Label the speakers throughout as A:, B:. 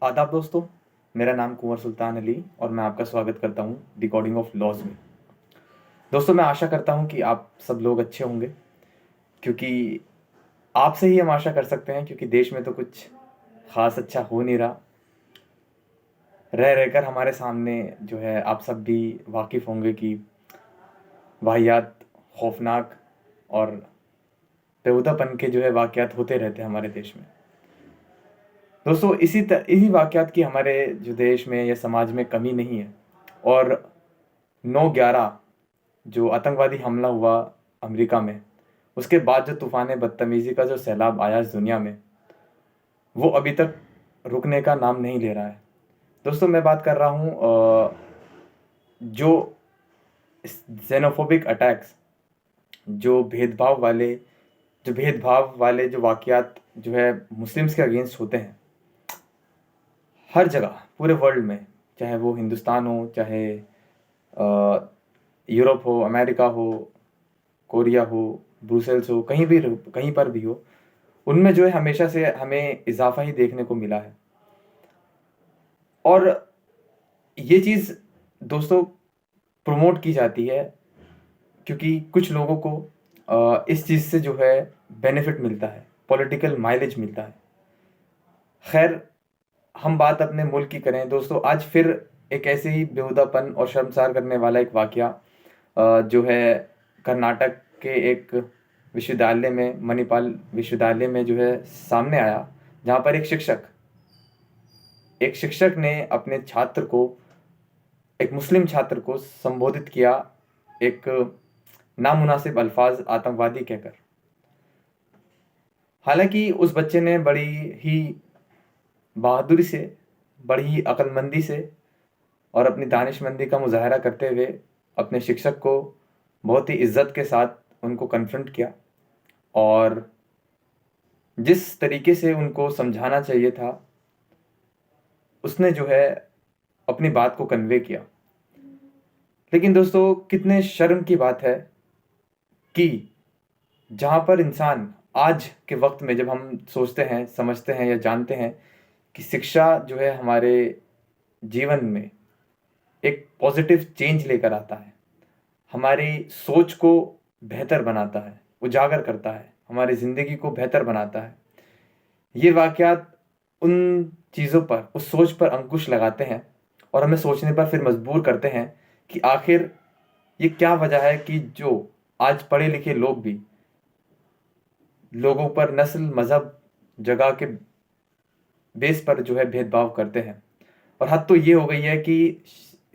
A: आदाब दोस्तों। मेरा नाम कुंवर सुल्तान अली और मैं आपका स्वागत करता हूँ डिकोडिंग ऑफ लॉज में। दोस्तों, मैं आशा करता हूँ कि आप सब लोग अच्छे होंगे, क्योंकि आपसे ही हम आशा कर सकते हैं, क्योंकि देश में तो कुछ ख़ास अच्छा हो नहीं रहा। रह रहकर हमारे सामने जो है, आप सब भी वाकिफ़ होंगे कि वाहियात, खौफनाक और बेहुदापन के जो है वाक़यात होते रहते हैं हमारे देश में। दोस्तों, इन्हीं वाक़यात की हमारे जो देश में या समाज में कमी नहीं है। और 9/11 जो आतंकवादी हमला हुआ अमेरिका में, उसके बाद जो तूफ़ान बदतमीज़ी का जो सैलाब आया इस दुनिया में, वो अभी तक रुकने का नाम नहीं ले रहा है। दोस्तों, मैं बात कर रहा हूँ जो xenophobic अटैक्स, जो भेदभाव वाले जो वाक़यात जो है मुस्लिम्स के अगेंस्ट होते हैं हर जगह पूरे वर्ल्ड में, चाहे वो हिंदुस्तान हो, चाहे यूरोप हो, अमेरिका हो, कोरिया हो, ब्रुसेल्स हो, कहीं पर भी हो, उनमें जो है हमेशा से हमें इजाफा ही देखने को मिला है। और ये चीज़ दोस्तों प्रमोट की जाती है क्योंकि कुछ लोगों को इस चीज़ से जो है बेनिफिट मिलता है, पॉलिटिकल माइलेज मिलता है। खैर, हम बात अपने मुल्क की करें दोस्तों, आज फिर एक ऐसे ही बेहुदापन और शर्मसार करने वाला एक वाक़या जो है कर्नाटक के एक विश्वविद्यालय में, मणिपाल विश्वविद्यालय में जो है सामने आया, जहाँ पर एक शिक्षक ने अपने छात्र को, एक मुस्लिम छात्र को संबोधित किया एक नामुनासिब अल्फाज आतंकवादी कहकर। हालांकि उस बच्चे ने बड़ी ही बहादुरी से, बड़ी ही अक्लमंदी से और अपनी दानिशमंदी का मुजाहरा करते हुए अपने शिक्षक को बहुत ही इज्जत के साथ उनको कन्फ्रंट किया, और जिस तरीके से उनको समझाना चाहिए था उसने जो है अपनी बात को कन्वे किया। लेकिन दोस्तों, कितने शर्म की बात है कि जहाँ पर इंसान आज के वक्त में, जब हम सोचते हैं, समझते हैं या जानते हैं कि शिक्षा जो है हमारे जीवन में एक पॉजिटिव चेंज लेकर आता है, हमारी सोच को बेहतर बनाता है, उजागर करता है, हमारी ज़िंदगी को बेहतर बनाता है, ये वाक़यात उन चीज़ों पर, उस सोच पर अंकुश लगाते हैं और हमें सोचने पर फिर मजबूर करते हैं कि आखिर ये क्या वजह है कि जो आज पढ़े लिखे लोग भी लोगों पर नस्ल, मज़हब, जगह के बेस पर जो है भेदभाव करते हैं। और हद तो ये हो गई है कि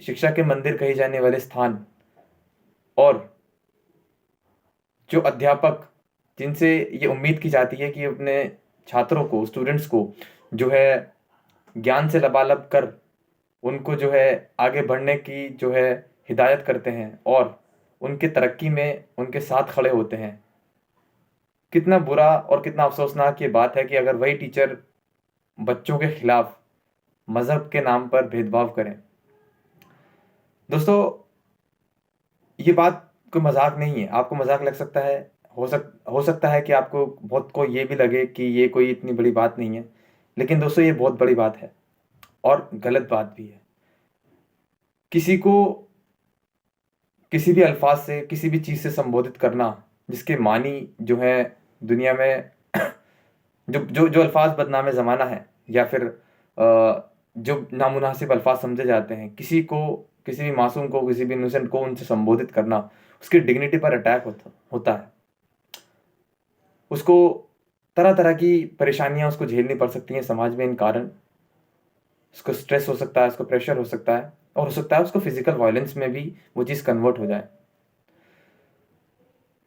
A: शिक्षा के मंदिर कहे जाने वाले स्थान और जो अध्यापक, जिनसे ये उम्मीद की जाती है कि अपने छात्रों को, स्टूडेंट्स को जो है ज्ञान से लबालब कर उनको जो है आगे बढ़ने की जो है हिदायत करते हैं और उनके तरक्की में उनके साथ खड़े होते हैं। कितना बुरा और कितना अफसोसनाक ये बात है कि अगर वही टीचर बच्चों के खिलाफ मज़हब के नाम पर भेदभाव करें। दोस्तों, ये बात कोई मजाक नहीं है। आपको मजाक लग सकता है, हो सकता है कि आपको बहुत को ये भी लगे कि ये कोई इतनी बड़ी बात नहीं है, लेकिन दोस्तों ये बहुत बड़ी बात है और गलत बात भी है। किसी को किसी भी अल्फाज से, किसी भी चीज़ से संबोधित करना जिसके मानी जो है दुनिया में जो जो जो अल्फाज बदनाम ज़माना है, या फिर जो नामुनासिब अल्फाज समझे जाते हैं, किसी भी मासूम को, किसी भी इनोसेंट को उनसे संबोधित करना उसकी डिग्निटी पर अटैक होता है। उसको तरह तरह की परेशानियां उसको झेलनी पड़ सकती हैं समाज में इन कारण। उसको स्ट्रेस हो सकता है, उसको प्रेशर हो सकता है, और हो सकता है उसको फिजिकल वायलेंस में भी वो चीज़ कन्वर्ट हो जाए।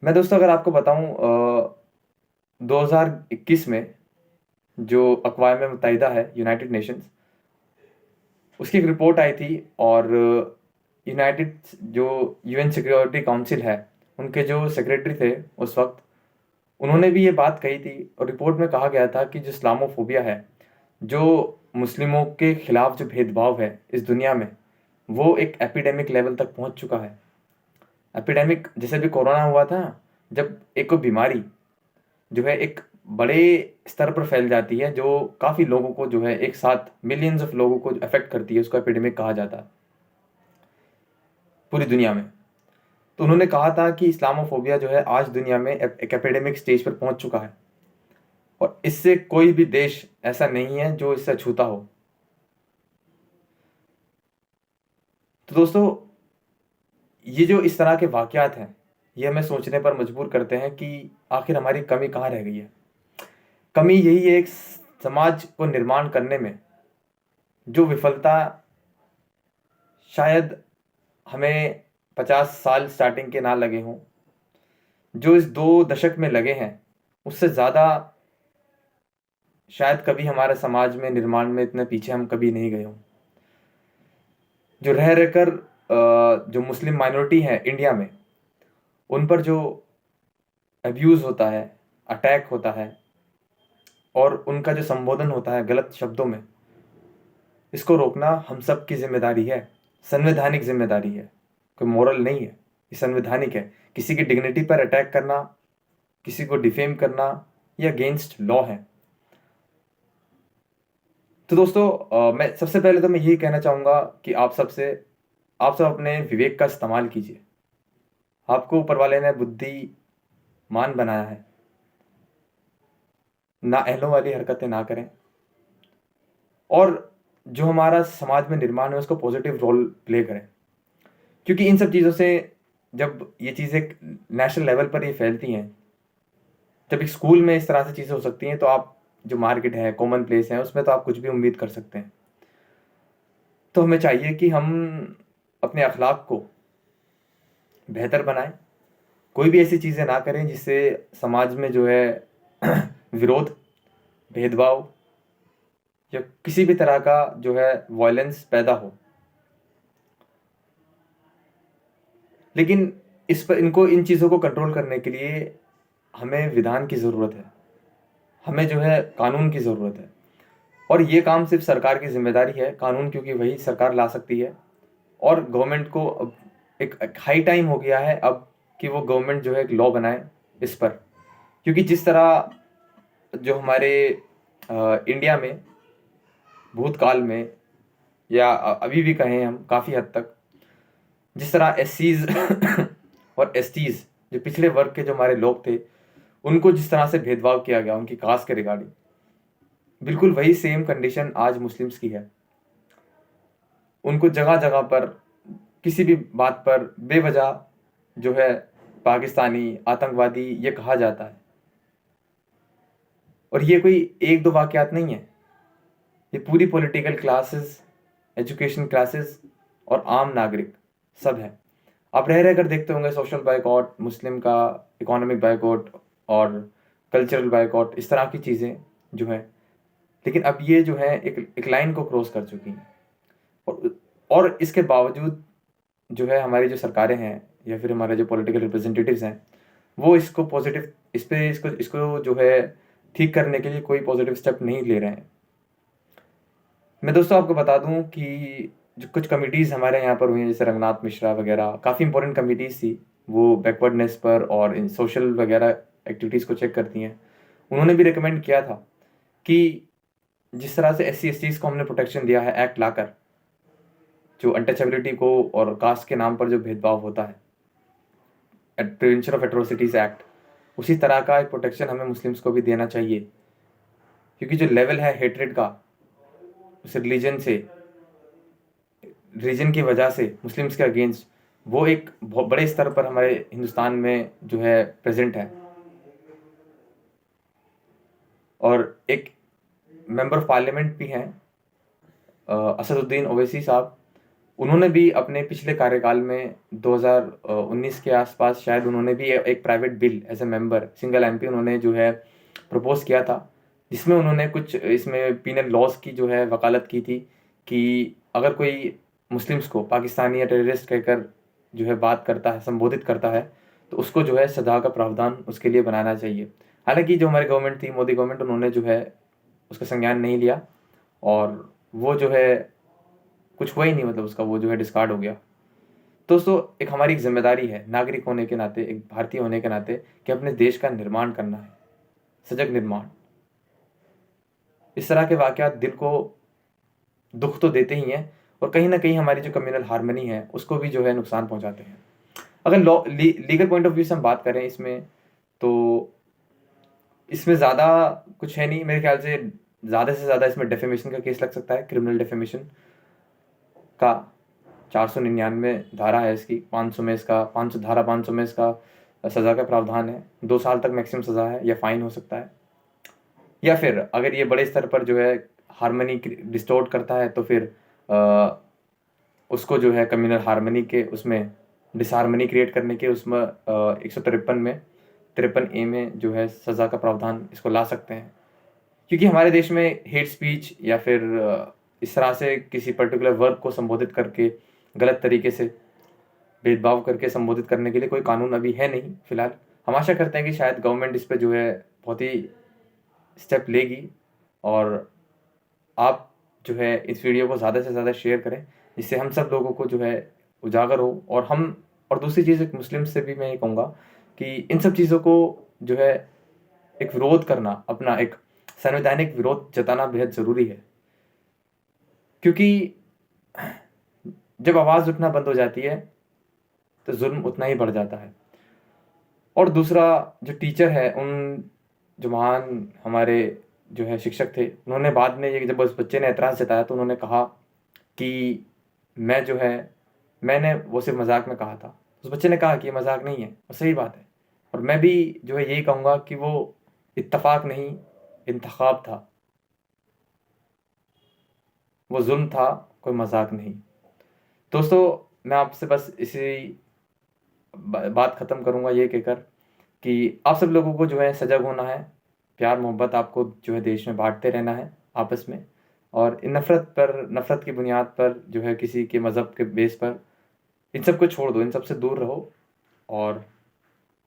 A: मैं दोस्तों अगर आपको बताऊं, 2021 में जो अक़वाम मुत्तहिदा है, यूनाइटेड नेशंस, उसकी एक रिपोर्ट आई थी, और यूनाइटेड जो यूएन सिक्योरिटी काउंसिल है, उनके जो सेक्रेटरी थे उस वक्त, उन्होंने भी ये बात कही थी। और रिपोर्ट में कहा गया था कि जो इस्लामोफोबिया है, जो मुस्लिमों के खिलाफ जो भेदभाव है इस दुनिया में, वो एक एपिडेमिक लेवल तक पहुंच चुका है। एपिडेमिक जैसे भी कोरोना हुआ था, जब एक बीमारी जो है एक बड़े स्तर पर फैल जाती है, जो काफ़ी लोगों को जो है एक साथ मिलियंस ऑफ लोगों को अफेक्ट करती है, उसको एपिडेमिक कहा जाता है पूरी दुनिया में। तो उन्होंने कहा था कि इस्लामोफोबिया जो है आज दुनिया में एक एपिडेमिक स्टेज पर पहुंच चुका है, और इससे कोई भी देश ऐसा नहीं है जो इससे छूता हो। तो दोस्तों, ये जो इस तरह के वाक़यात हैं, ये हमें सोचने पर मजबूर करते हैं कि आखिर हमारी कमी कहाँ रह गई है। कमी यही है, एक समाज को निर्माण करने में जो विफलता शायद हमें 50 साल स्टार्टिंग के ना लगे हों, जो इस 2 दशक में लगे हैं, उससे ज़्यादा शायद कभी हमारे समाज में निर्माण में इतने पीछे हम कभी नहीं गए हों। जो रह रहकर जो मुस्लिम माइनॉरिटी है इंडिया में, उन पर जो अब्यूज़ होता है, अटैक होता है, और उनका जो संबोधन होता है गलत शब्दों में, इसको रोकना हम सब की जिम्मेदारी है, संवैधानिक जिम्मेदारी है, कोई मोरल नहीं है, ये संवैधानिक है। किसी की डिग्निटी पर अटैक करना, किसी को डिफेम करना, ये अगेंस्ट लॉ है। तो दोस्तों, मैं सबसे पहले तो मैं यही कहना चाहूँगा कि आप सब अपने विवेक का इस्तेमाल कीजिए। आपको ऊपर वाले ने बुद्धिमान बनाया है, ना अहलों वाली हरकतें ना करें, और जो हमारा समाज में निर्माण है उसको पॉजिटिव रोल प्ले करें। क्योंकि इन सब चीज़ों से जब ये चीज़ें नेशनल लेवल पर ये फैलती हैं, जब एक स्कूल में इस तरह से चीज़ें हो सकती हैं, तो आप जो मार्केट है, कॉमन प्लेस है, उसमें तो आप कुछ भी उम्मीद कर सकते हैं। तो हमें चाहिए कि हम अपने अखलाक को बेहतर बनाएं, कोई भी ऐसी चीज़ें ना करें जिससे समाज में जो है विरोध, भेदभाव या किसी भी तरह का जो है वायलेंस पैदा हो। लेकिन इन चीज़ों को कंट्रोल करने के लिए हमें विधान की ज़रूरत है, हमें जो है कानून की ज़रूरत है, और ये काम सिर्फ सरकार की जिम्मेदारी है, कानून, क्योंकि वही सरकार ला सकती है। और गवर्नमेंट को अब एक हाई टाइम हो गया है अब कि वो गवर्नमेंट जो है एक लॉ बनाए इस पर। क्योंकि जिस तरह जो हमारे इंडिया में भूतकाल में, या अभी भी कहें हम काफ़ी हद तक, जिस तरह एससीज और एसटीज, जो पिछले वर्ग के जो हमारे लोग थे, उनको जिस तरह से भेदभाव किया गया उनकी कास्ट के रिगार्डिंग, बिल्कुल वही सेम कंडीशन आज मुस्लिम्स की है। उनको जगह जगह पर किसी भी बात पर बेवजह जो है पाकिस्तानी, आतंकवादी ये कहा जाता है। और ये कोई एक दो वाकयात नहीं है, ये पूरी पॉलिटिकल क्लासेस, एजुकेशन क्लासेस और आम नागरिक सब है। आप रह रहकर देखते होंगे सोशल बाइकआउट, मुस्लिम का इकोनॉमिक बाइकआउट और कल्चरल बाइकआउट, इस तरह की चीज़ें जो है। लेकिन अब ये जो है एक लाइन को क्रॉस कर चुकी हैं, और इसके बावजूद जो है हमारी जो सरकारें हैं या फिर हमारे जो पॉलिटिकल रिप्रेजेंटेटिव्स हैं, वो इसको पॉजिटिव इसको जो है ठीक करने के लिए कोई पॉजिटिव स्टेप नहीं ले रहे हैं। मैं दोस्तों आपको बता दूं कि जो कुछ कमिटीज़ हमारे यहाँ पर हुई हैं, जैसे रंगनाथ मिश्रा वगैरह, काफ़ी इंपॉर्टेंट कमिटीज़ थी, वो बैकवर्डनेस पर और इन सोशल वगैरह एक्टिविटीज़ को चेक करती हैं। उन्होंने भी रिकमेंड किया था कि जिस तरह से SC STs को हमने प्रोटेक्शन दिया है एक्ट लाकर, जो अनटचेबिलिटी को और कास्ट के नाम पर जो भेदभाव होता है, प्रिवेंशन ऑफ एट्रोसिटीज़ एक्ट, उसी तरह का एक प्रोटेक्शन हमें मुस्लिम्स को भी देना चाहिए। क्योंकि जो लेवल है हेट्रेड का, उस रीजन की वजह से मुस्लिम्स के अगेंस्ट, वो एक बहुत बड़े स्तर पर हमारे हिंदुस्तान में जो है प्रेजेंट है। और एक मेंबर ऑफ पार्लियामेंट भी हैं असदुद्दीन ओवैसी साहब, उन्होंने भी अपने पिछले कार्यकाल में 2019 के आसपास शायद उन्होंने भी एक private bill as a member, single MP उन्होंने जो है प्रपोज किया था, जिसमें उन्होंने कुछ इसमें पीनल लॉज की जो है वकालत की थी कि अगर कोई मुस्लिम्स को पाकिस्तानी या टेररिस्ट कहकर जो है बात करता है, संबोधित करता है, तो उसको जो है सजा का प्रावधान उसके लिए बनाना चाहिए। हालांकि जो हमारी गवर्नमेंट थी, मोदी गवर्नमेंट, उन्होंने जो है उसका संज्ञान नहीं लिया, और वो जो है कुछ हुआ ही नहीं, मतलब उसका वो जो है डिस्कार्ड हो गया। दोस्तों, एक हमारी एक जिम्मेदारी है नागरिक होने के नाते, एक भारतीय होने के नाते, कि अपने देश का निर्माण करना है। सजग निर्माण, इस तरह के वाक़यात दिल को दुःख तो देते ही हैं और कहीं न कहीं हमारी जो कम्युनल हार्मनी है उसको भी जो है नुकसान पहुँचाते हैं। अगर लीगल पॉइंट ऑफ व्यू से हम बात करें इसमें, तो इसमें ज़्यादा कुछ है नहीं मेरे ख्याल से। ज़्यादा से ज़्यादा इसमें डेफेमेशन का केस लग सकता है, क्रिमिनल डेफेमेशन का 499 धारा है इसकी, 500 में इसका 500 धारा 500 में इसका सज़ा का प्रावधान है। 2 साल तक मैक्सिमम सज़ा है या फाइन हो सकता है। या फिर अगर ये बड़े स्तर पर जो है हार्मनी डिस्टॉर्ट करता है तो फिर उसको जो है कम्युनल हार्मनी के उसमें डिसहार्मनी क्रिएट करने के उसमें 153 में 53A में जो है सज़ा का प्रावधान इसको ला सकते हैं। क्योंकि हमारे देश में हेट स्पीच या फिर इस तरह से किसी पर्टिकुलर वर्ग को संबोधित करके गलत तरीके से भेदभाव करके संबोधित करने के लिए कोई कानून अभी है नहीं फिलहाल। हम आशा करते हैं कि शायद गवर्नमेंट इस पे जो है बहुत ही स्टेप लेगी और आप जो है इस वीडियो को ज़्यादा से ज़्यादा शेयर करें, जिससे हम सब लोगों को जो है उजागर हो। और दूसरी चीज़, एक मुस्लिम से भी मैं ये कहूँगा कि इन सब चीज़ों को जो है एक विरोध करना, अपना एक संवैधानिक विरोध जताना बेहद ज़रूरी है। क्योंकि जब आवाज़ उठना बंद हो जाती है तो जुल्म उतना ही बढ़ जाता है। और दूसरा, जो टीचर है, उन जो महान हमारे जो है शिक्षक थे, उन्होंने बाद में ये जब उस बच्चे ने एतराज़ जताया तो उन्होंने कहा कि मैंने वो सिर्फ मजाक में कहा था। उस बच्चे ने कहा कि ये मजाक नहीं है और सही बात है। और मैं भी जो है यही कहूँगा कि वो इत्तफाक नहीं, इंतखाब था, वो जुल्म था, कोई मजाक नहीं। दोस्तों, मैं आपसे बस इसी बात ख़त्म करूँगा ये कहकर कि आप सब लोगों को जो है सजग होना है, प्यार मोहब्बत आपको जो है देश में बांटते रहना है आपस में, और इन नफ़रत की बुनियाद पर जो है किसी के मज़हब के बेस पर इन सब को छोड़ दो, इन सब से दूर रहो और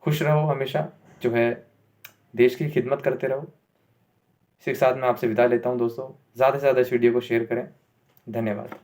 A: खुश रहो हमेशा, जो है देश की खिदमत करते रहो। इसी के साथ मैं आपसे विदा लेता हूँ दोस्तों। ज़्यादा से ज़्यादा इस वीडियो को शेयर करें। धन्यवाद।